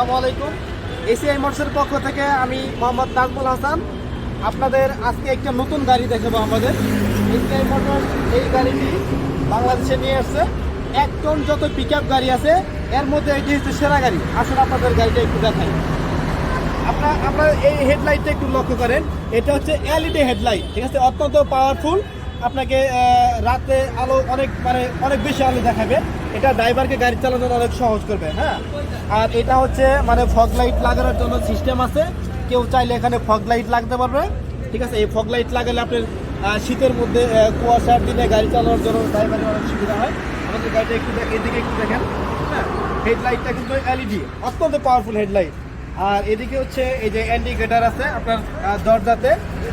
আসসালামু আলাইকুম। এসিআই মোটরসের পক্ষ থেকে আমি মোহাম্মদ নাজমুল হাসান আপনাদের আজকে একটা নতুন গাড়ি দেখাবো। আমাদের এসিআই মোটরস এই গাড়িটি বাংলাদেশে নিয়ে আসছে। 1 টন যত পিকআপ গাড়ি আছে এর মধ্যে এটি হচ্ছে সেরা গাড়ি। আসলে আপনাদের গাড়িটা একটু দেখাই। আপনারা এই হেডলাইটটা একটু লক্ষ্য করেন, এটা হচ্ছে এলইডি হেডলাইট, ঠিক আছে, অত্যন্ত পাওয়ারফুল। আপনাকে রাতে আলো অনেক বেশি আলো দেখাবে। এটা ড্রাইভারকে গাড়ি চালানোর অনেক সহজ করবে। হ্যাঁ, আর এটা হচ্ছে ফগ লাইট লাগানোর জন্য সিস্টেম আছে। কেউ চাইলে এখানে ফগ লাইট লাগাতে পারবে, ঠিক আছে। এই ফগ লাইট লাগালে আপনার শীতের মধ্যে কুয়াশার দিনে গাড়ি চালানোর জন্য ড্রাইভারের অনেক সুবিধা হয়। আমাদের গাড়িটা একটু এদিকে একটু দেখেন। হ্যাঁ, হেডলাইটটা কিন্তু এলইডি, অত্যন্ত পাওয়ারফুল হেডলাইট। আর এদিকে হচ্ছে এই যে ইন্ডিকেটর আছে আপনার দরজাতে,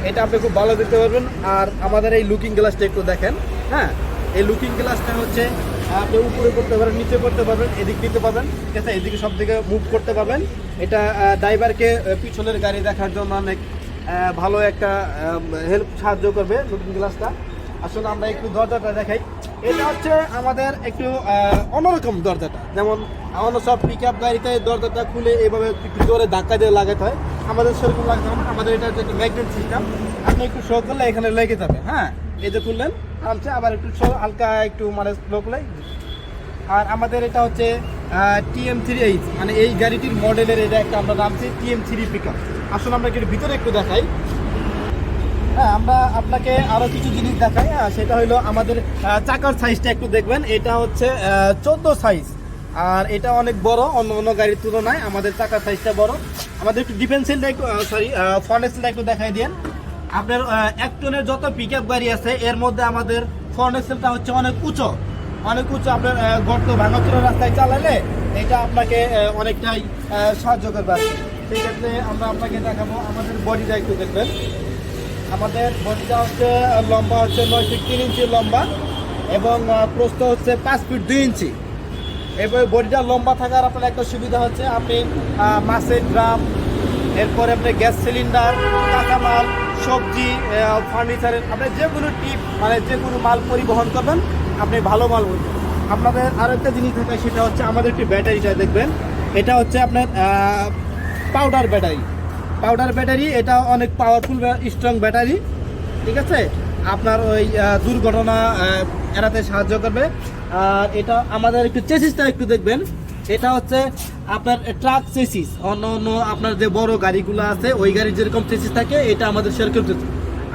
এটা আপনি খুব ভালো দেখতে পারবেন। আর আমাদের এই লুকিং গ্লাসটা একটু দেখেন। হ্যাঁ, এই লুকিং গ্লাসটা হচ্ছে আপনি উপরে করতে পারবেন, নিচে করতে পারবেন, এদিক দিতে পারবেন, ঠিক আছে, এদিকে সব দিকে মুভ করতে পারবেন। এটা ড্রাইভারকে পিছনের গাড়ি দেখার জন্য অনেক ভালো একটা সাহায্য করবে লুকিং গ্লাসটা। আসলে আমরা একটু দরজাটা দেখাই। এটা হচ্ছে আমাদের একটু অন্যরকম দরজাটা। যেমন আমাদের সব পিকআপ গাড়িতে দরজাটা খুলে এভাবে একটু জোরে ধাক্কা দিয়ে লাগাতে হয়, আমাদের সেরকম লাগতে হবে না। আমাদের এটা হচ্ছে একটা ম্যাগনেট সিস্টেম, আপনি একটু শো করলে এখানে লেগে যাবে। হ্যাঁ, এই যে খুললেন আরামসে, আবার একটু হালকা একটু স্লো করলে। আর আমাদের এটা হচ্ছে TM3H, এই গাড়িটির মডেলের এটা একটা আমরা নামছি TM3 পিকআপ। আসলে আমরা একটু ভিতরে একটু দেখাই। হ্যাঁ, আমরা আপনাকে আরও কিছু জিনিস দেখাই। সেটা হলো আমাদের চাকার সাইজটা একটু দেখবেন। এটা হচ্ছে 14 সাইজ, আর এটা অনেক বড় অন্য গাড়ির তুলনায়। আমাদের চাকার সাইজটা বড়। আমাদের একটু ডিফেন্সিলটা একটু ফর্নেক্সেলটা একটু দেখাই দেন। আপনার 1 টনের যত পিকআপ গাড়ি আছে এর মধ্যে আমাদের ফর্নেক্সেলটা হচ্ছে অনেক উঁচু। আপনার গর্ত ভাঙাচোরা রাস্তায় চালালে এটা আপনাকে অনেকটাই সাহায্য করবে। সেই ক্ষেত্রে আমরা আপনাকে দেখাবো। আমাদের বডিটা একটু দেখবেন। আমাদের বডিটা হচ্ছে লম্বা হচ্ছে 9 ফিট 3 ইঞ্চি লম্বা, এবং প্রস্থ হচ্ছে 5 ফিট 2 ইঞ্চি। এবার বডিটা লম্বা থাকার আপনার একটা সুবিধা হচ্ছে আপনি মাছের ড্রাম, এরপরে আপনি গ্যাস সিলিন্ডার, কাঁচামাল, সবজি, ফার্নিচারের আপনি যে কোনো টিপ যে কোনো মাল পরিবহন করবেন, আপনি ভালো মাল বলবেন। আপনাদের আরও একটা জিনিস থাকে, সেটা হচ্ছে আমাদের একটি ব্যাটারিটা দেখবেন। এটা হচ্ছে আপনার পাউডার ব্যাটারি। এটা অনেক পাওয়ারফুল স্ট্রং ব্যাটারি, ঠিক আছে। আপনার ওই দুর্ঘটনা এড়াতে সাহায্য করবে। আর এটা আমাদের একটু চেসিসটা একটু দেখবেন। এটা হচ্ছে আপনার ট্রাক চেসিস। অন্য আপনার যে বড় গাড়িগুলো আছে ওই গাড়ির যেরকম চেসিস থাকে, এটা আমাদের সেরকম চেসিস।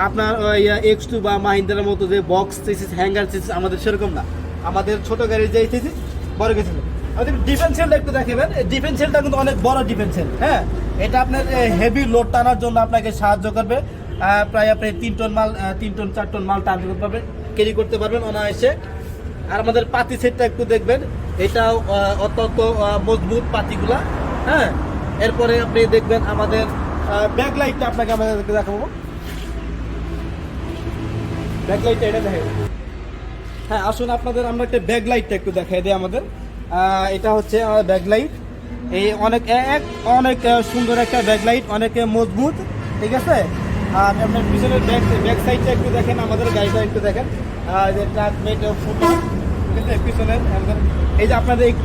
আপনার ওই X2 বা মাহিন্দ্রার মতো যে বক্স চেসিস, হ্যাঙ্গার চেসিস আমাদের সেরকম না। আমাদের ছোট গাড়ির যে চেসিস, বড় চেসিস। আমাদের ডিফেন্সিয়ালটা একটু দেখাবেন। ডিফেন্সিয়ালটা কিন্তু অনেক বড় ডিফেন্সিয়াল। হ্যাঁ, এটা আপনার হেভি লোড টানার জন্য আপনাকে সাহায্য করবে। প্রায় আপনি 3 টন 4 টন মাল টানতে পারবেন, ক্যারি করতে পারবেন অনায়াসে। আর আমাদের পাতি সেটটা একটু দেখবেন। এটাও অত্যন্ত মজবুত পাতিগুলা। হ্যাঁ, এরপরে আপনি দেখবেন আমাদের ব্যাক লাইটটা আপনাকে আমাদেরকে দেখাবো। ব্যাক লাইটটা এটা দেখেন। হ্যাঁ, আসুন আপনাদের আমরা একটা ব্যাক লাইটটা একটু দেখাই দিই। আমাদের এটা হচ্ছে আমাদের ব্যাক লাইট। এই অনেক সুন্দর একটা ব্যাক লাইট, অনেক মজবুত, ঠিক আছে। আর আপনার পিছনের ব্যাক সাইডটা একটু দেখেন, আমাদের গাড়িটা একটু দেখেন। যে ট্রাক মেট ফুটো, ঠিক আছে, পিছনের এই যে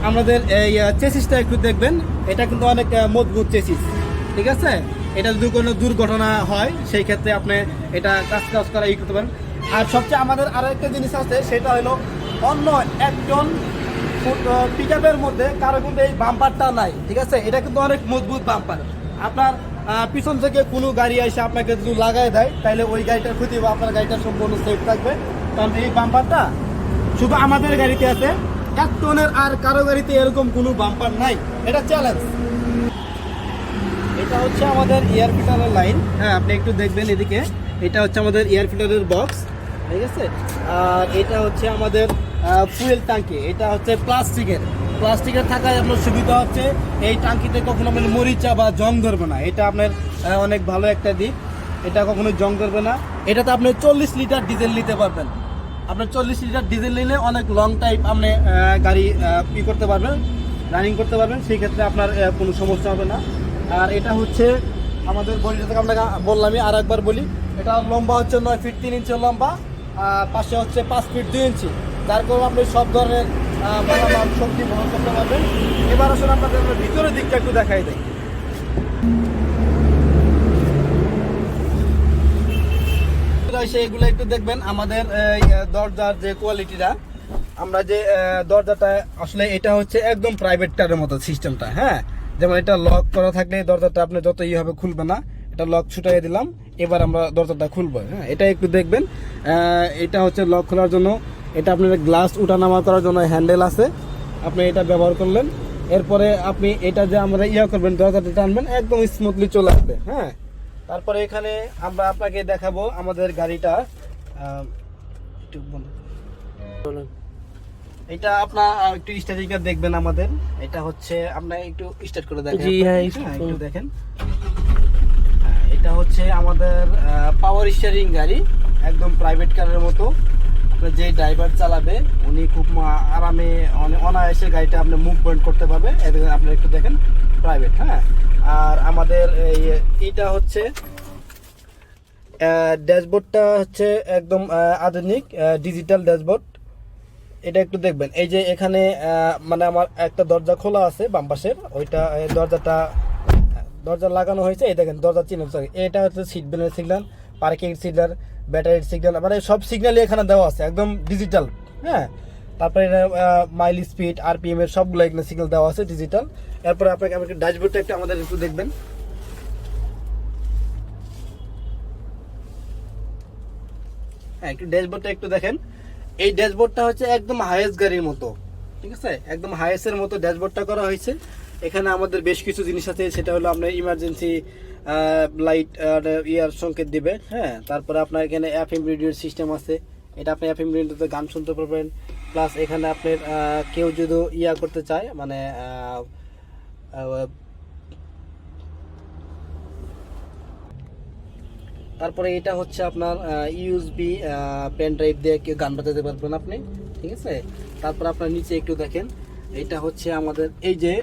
আমাদের এই চেসিসটা একটু দেখবেন। এটা কিন্তু অনেক মজবুত চেসিস, ঠিক আছে। এটা যদি কোনো দুর্ঘটনা হয় সেই ক্ষেত্রে আপনি এটা কাজ করা করতে পারেন। আর সবচেয়ে আমাদের আরও একটা জিনিস আছে, সেটা হলো অন্য 1 টন পিকআপের মধ্যে কারো কিন্তু এই বাম্পারটা নাই, ঠিক আছে। এটা কিন্তু অনেক মজবুত বাম্পার। আপনার পিছন থেকে কোনো গাড়ি এসে আপনাকে যদি লাগাই দেয়, তাহলে ওই গাড়িটার ক্ষতি হবে, আপনার গাড়িটা সম্পূর্ণ সেফ থাকবে। কারণ এই বাম্পারটা শুধু আমাদের গাড়িতে আছে। 1 টনের আর কারো গাড়িতে এরকম কোনো বাম্পার নাই, এটা চ্যালেঞ্জ। এটা হচ্ছে আমাদের এয়ার ফিল্টারের লাইন। হ্যাঁ, আপনি একটু দেখবেন এদিকে। এটা হচ্ছে আমাদের এয়ার ফিল্টারের বক্স, ঠিক আছে। আর এটা হচ্ছে আমাদের ফুয়েল ট্যাঙ্কি। এটা হচ্ছে প্লাস্টিকের থাকায় আপনার সুবিধা হচ্ছে এই ট্যাঙ্কিতে কখনো মরিচা বা জং ধরবে না। এটা আপনার অনেক ভালো একটা দিক, এটা কখনো জং ধরবে না। এটাতে আপনি 40 লিটার ডিজেল নিতে পারবেন। আপনার 40 লিটার ডিজেল নিলে অনেক লং টাইম আপনি গাড়ি করতে পারবেন, রানিং করতে পারবেন। সেই ক্ষেত্রে আপনার কোনো সমস্যা হবে না। আর এটা হচ্ছে আমাদের বডিটা থেকে আমরা বললামই, আর একবার বলি। এটা লম্বা হচ্ছে 9 ফিট 3 ইঞ্চি লম্বা, পাশে হচ্ছে 5 ফিট 2 ইঞ্চি। যার কারণে আপনি সব ধরনের মালামাল শক্তি বহন করতে পারবেন। এবার আসলে আপনাদের আমরা ভিতরের দিকটা একটু দেখাই দিই। এগুলো একটু দেখবেন আমাদের দরজার যে কোয়ালিটিটা, আমরা যে দরজাটা আসলে এটা হচ্ছে একদম প্রাইভেট কারের মতো সিস্টেমটা। হ্যাঁ, যেমন এটা লক করা থাকলে দরজাটা আপনি যত হবে খুলবে না, এটা লক ছুটাই দিলাম, এবার আমরা দরজাটা খুলবো। হ্যাঁ, এটা একটু দেখবেন। এটা হচ্ছে লক খোলার জন্য, এটা আপনার গ্লাস উঠানামা করার জন্য হ্যান্ডেল আছে, আপনি এটা ব্যবহার করলেন। এরপরে আপনি এটা যে আমরা করবেন, দরজাটা টানবেন, একদম স্মুথলি চলে আসবে। হ্যাঁ, তারপরে এখানে আমরা আপনাকে দেখাবো আমাদের গাড়িটা। এটা আপনার একটু স্ট্যাটিকার দেখবেন আমাদের। এটা হচ্ছে আপনার একটু স্টার্ট করে দেখেন। একটু দেখেন। হ্যাঁ, এটা হচ্ছে আমাদের পাওয়ার স্টিয়ারিং গাড়ি, একদম প্রাইভেট কারের মতো। আপনার যে ড্রাইভার চালাবে উনি খুব আরামে অনায়াসে গাড়িটা আপনি মুভমেন্ট করতে পারবে। আপনি একটু দেখেন প্রাইভেট। হ্যাঁ, আর আমাদের এটা হচ্ছে ড্যাশবোর্ডটা হচ্ছে একদম আধুনিক ডিজিটাল ড্যাশবোর্ড। এটা একটু দেখবেন। এই যে এখানে মানে আমার একটা দরজা খোলা আছে বাম পাশের, ওইটা দরজা লাগানো হয়েছে। এই দেখেন দরজা চিহ্ন, এটা হচ্ছে সিট বেল্টের সিগন্যাল, পার্কিং সিগন্যাল, ব্যাটারির সিগন্যাল, মানে সব সিগন্যালই এখানে দেওয়া আছে একদম ডিজিটাল। হ্যাঁ, তারপরে মাইল স্পিড, আরপিএম এর সবগুলো এখানে সিগন্যাল দেওয়া আছে ডিজিটাল। এরপরে আপনাকে ড্যাশবোর্ডটা একটু আমাদের একটু দেখবেন। হ্যাঁ, একটু ড্যাশবোর্ডটা একটু দেখেন। এই ড্যাশবোর্ডটা হচ্ছে একদম হাইয়েস্ট গাড়ির মতো, ঠিক আছে, একদম হাইয়েস্টের মতো ড্যাশবোর্ডটা করা হয়েছে। এখানে আমাদের বেশ কিছু জিনিস আছে, সেটা হলো আপনার ইমার্জেন্সি লাইট ইয়ার সংকেত দিবে। হ্যাঁ, তারপরে আপনার এখানে এফএম রেডিওর সিস্টেম আছে, এটা আপনি এফএম রেডিওতে গান শুনতে পারবেন। প্লাস এখানে আপনার কেউ যদি করতে চায়, মানে তারপরে এটা হচ্ছে আপনার ইউএসবি পেন ড্রাইভ দিয়ে কেউ গান বাজাতে পারবেন আপনি, ঠিক আছে। তারপর আপনার নিচে একটু দেখেন, এটা হচ্ছে আমাদের এই যে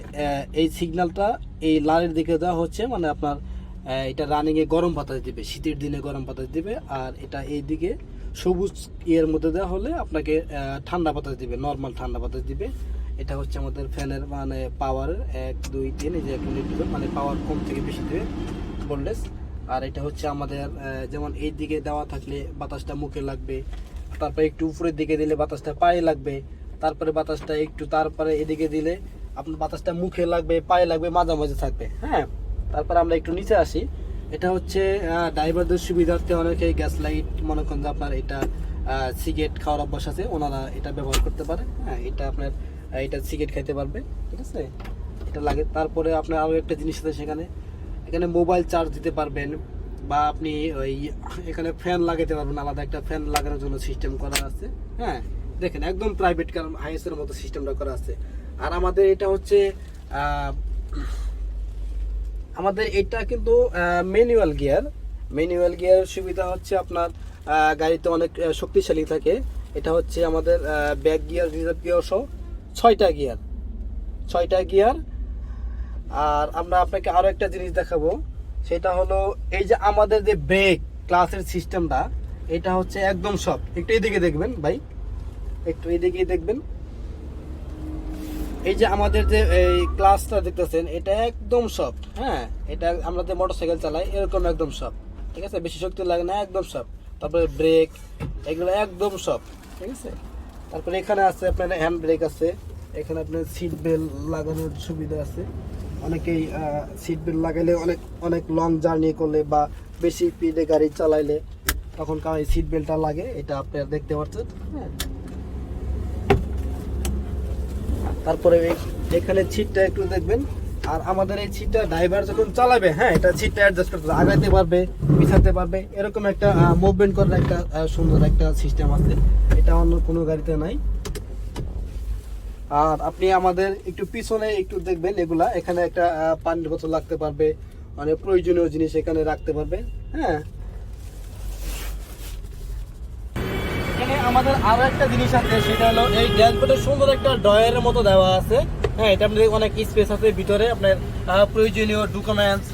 এই সিগন্যালটা এই লালের দিকে দেওয়া হচ্ছে, মানে আপনার এটা রানিংয়ে গরম বাতাস দিবে, শীতের দিনে গরম বাতাস দিবে। আর এটা এই দিকে সবুজ ইয়ের মধ্যে দেওয়া হলে আপনাকে ঠান্ডা বাতাস দিবে, নর্মাল ঠান্ডা বাতাস দিবে। এটা হচ্ছে আমাদের ফ্যানের মানে পাওয়ারের 1 2 3, এই যে মানে পাওয়ার কম থেকে বেশি দেবে ভোল্টেজ। আর এটা হচ্ছে আমাদের যেমন এই দিকে দেওয়া থাকলে বাতাসটা মুখে লাগবে, তারপরে একটু উপরের দিকে দিলে বাতাসটা পায়ে লাগবে, তারপরে বাতাসটা একটু তারপরে এদিকে দিলে আপনার বাতাসটা মুখে লাগবে, পায়ে লাগবে, মাঝামাঝি থাকবে। হ্যাঁ, তারপরে আমরা একটু নিচে আসি। এটা হচ্ছে ড্রাইভারদের সুবিধার্থে অনেকে গ্যাস লাইট, মনে করেন যে আপনার এটা সিগারেট খাওয়ার অভ্যাস আছে, ওনারা এটা ব্যবহার করতে পারে। হ্যাঁ, এটা আপনার এটা সিগারেট খাইতে পারবে, ঠিক আছে, এটা লাগে। তারপরে আপনার আরও একটা জিনিস আছে, এখানে মোবাইল চার্জ দিতে পারবেন, বা আপনি ওই এখানে ফ্যান লাগাতে পারবেন, আলাদা একটা ফ্যান লাগানোর জন্য সিস্টেম করা আছে। হ্যাঁ, দেখেন একদম প্রাইভেট কার হাইসের মতো সিস্টেমটা করা আছে। আর আমাদের এটা হচ্ছে আমাদের এটা কিন্তু ম্যানুয়াল গিয়ার সুবিধা হচ্ছে আপনার গাড়িতে অনেক শক্তিশালী থাকে। এটা হচ্ছে আমাদের ব্যাক গিয়ার, রিজার্ভ গিয়ার সহ 6টা গিয়ার। আর আমরা আপনাকে আরো একটা জিনিস দেখাবো, সেটা হলো এই যে আমাদের যে ব্রেক ক্লাসের সিস্টেমটা, এটা হচ্ছে একদম সফট। একটু এদিকে দেখবেন ভাই, একটু এদিকে দেখবেন। এই যে আমাদের যে এই ক্লাসটা দেখতেছেন, এটা একদম সফট। হ্যাঁ, এটা আমরা যে মোটরসাইকেল চালাই এরকম একদম সফট, ঠিক আছে, বেশি শক্তি লাগে না, একদম সফট। তারপরে ব্রেক এগুলো একদম সফট, ঠিক আছে। তারপরে এখানে আছে আপনার হ্যান্ড ব্রেক আছে, এখানে আপনার সিট বেল্ট লাগানোর সুবিধা আছে। অনেকেই সিট বেল্ট লাগাইলে অনেক লং জার্নি করলে বা বেশি স্পিডে গাড়ি চালাইলে তখন এই সিট বেল্টটা লাগে, এটা আপনারা দেখতে পাচ্ছেন। হ্যাঁ, তারপরে এখানে সিটটা একটু দেখবেন। আর আমাদের এই সিটটা ড্রাইভার যখন চালাবে, হ্যাঁ, এটা সিটটা অ্যাডজাস্ট করতে আগাইতে পারবে, পিছাতে পারবে, এরকম একটা মুভমেন্ট করার একটা সুন্দর একটা সিস্টেম আছে, এটা অন্য কোনো গাড়িতে নাই। আর আপনি আমাদের একটু পিছনে একটু দেখবেন, এগুলা এখানে একটা পানির বোতল রাখতে পারবে, মানে প্রয়োজনীয় জিনিস এখানে রাখতে পারবে। হ্যাঁ, এখানে আমাদের আরো একটা জিনিস আছে, সেটা হলো এই ড্যাশবোর্ডে সুন্দর একটা ড্রয়ারের মতো দেওয়া আছে। হ্যাঁ, এটা আপনাদের অনেক স্পেস আছে, ভিতরে আপনার প্রয়োজনীয় ডকুমেন্টস,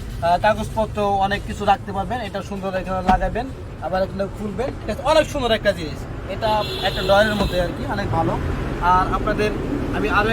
কাগজপত্র অনেক কিছু রাখতে পারবেন। এটা সুন্দর এখানে লাগাবেন, আবার এখানে খুলবেন, ঠিক আছে, অনেক সুন্দর একটা জিনিস। এটা একটা ডয়ের মধ্যে আর কি, অনেক ভালো। আর আপনাদের আমি আরও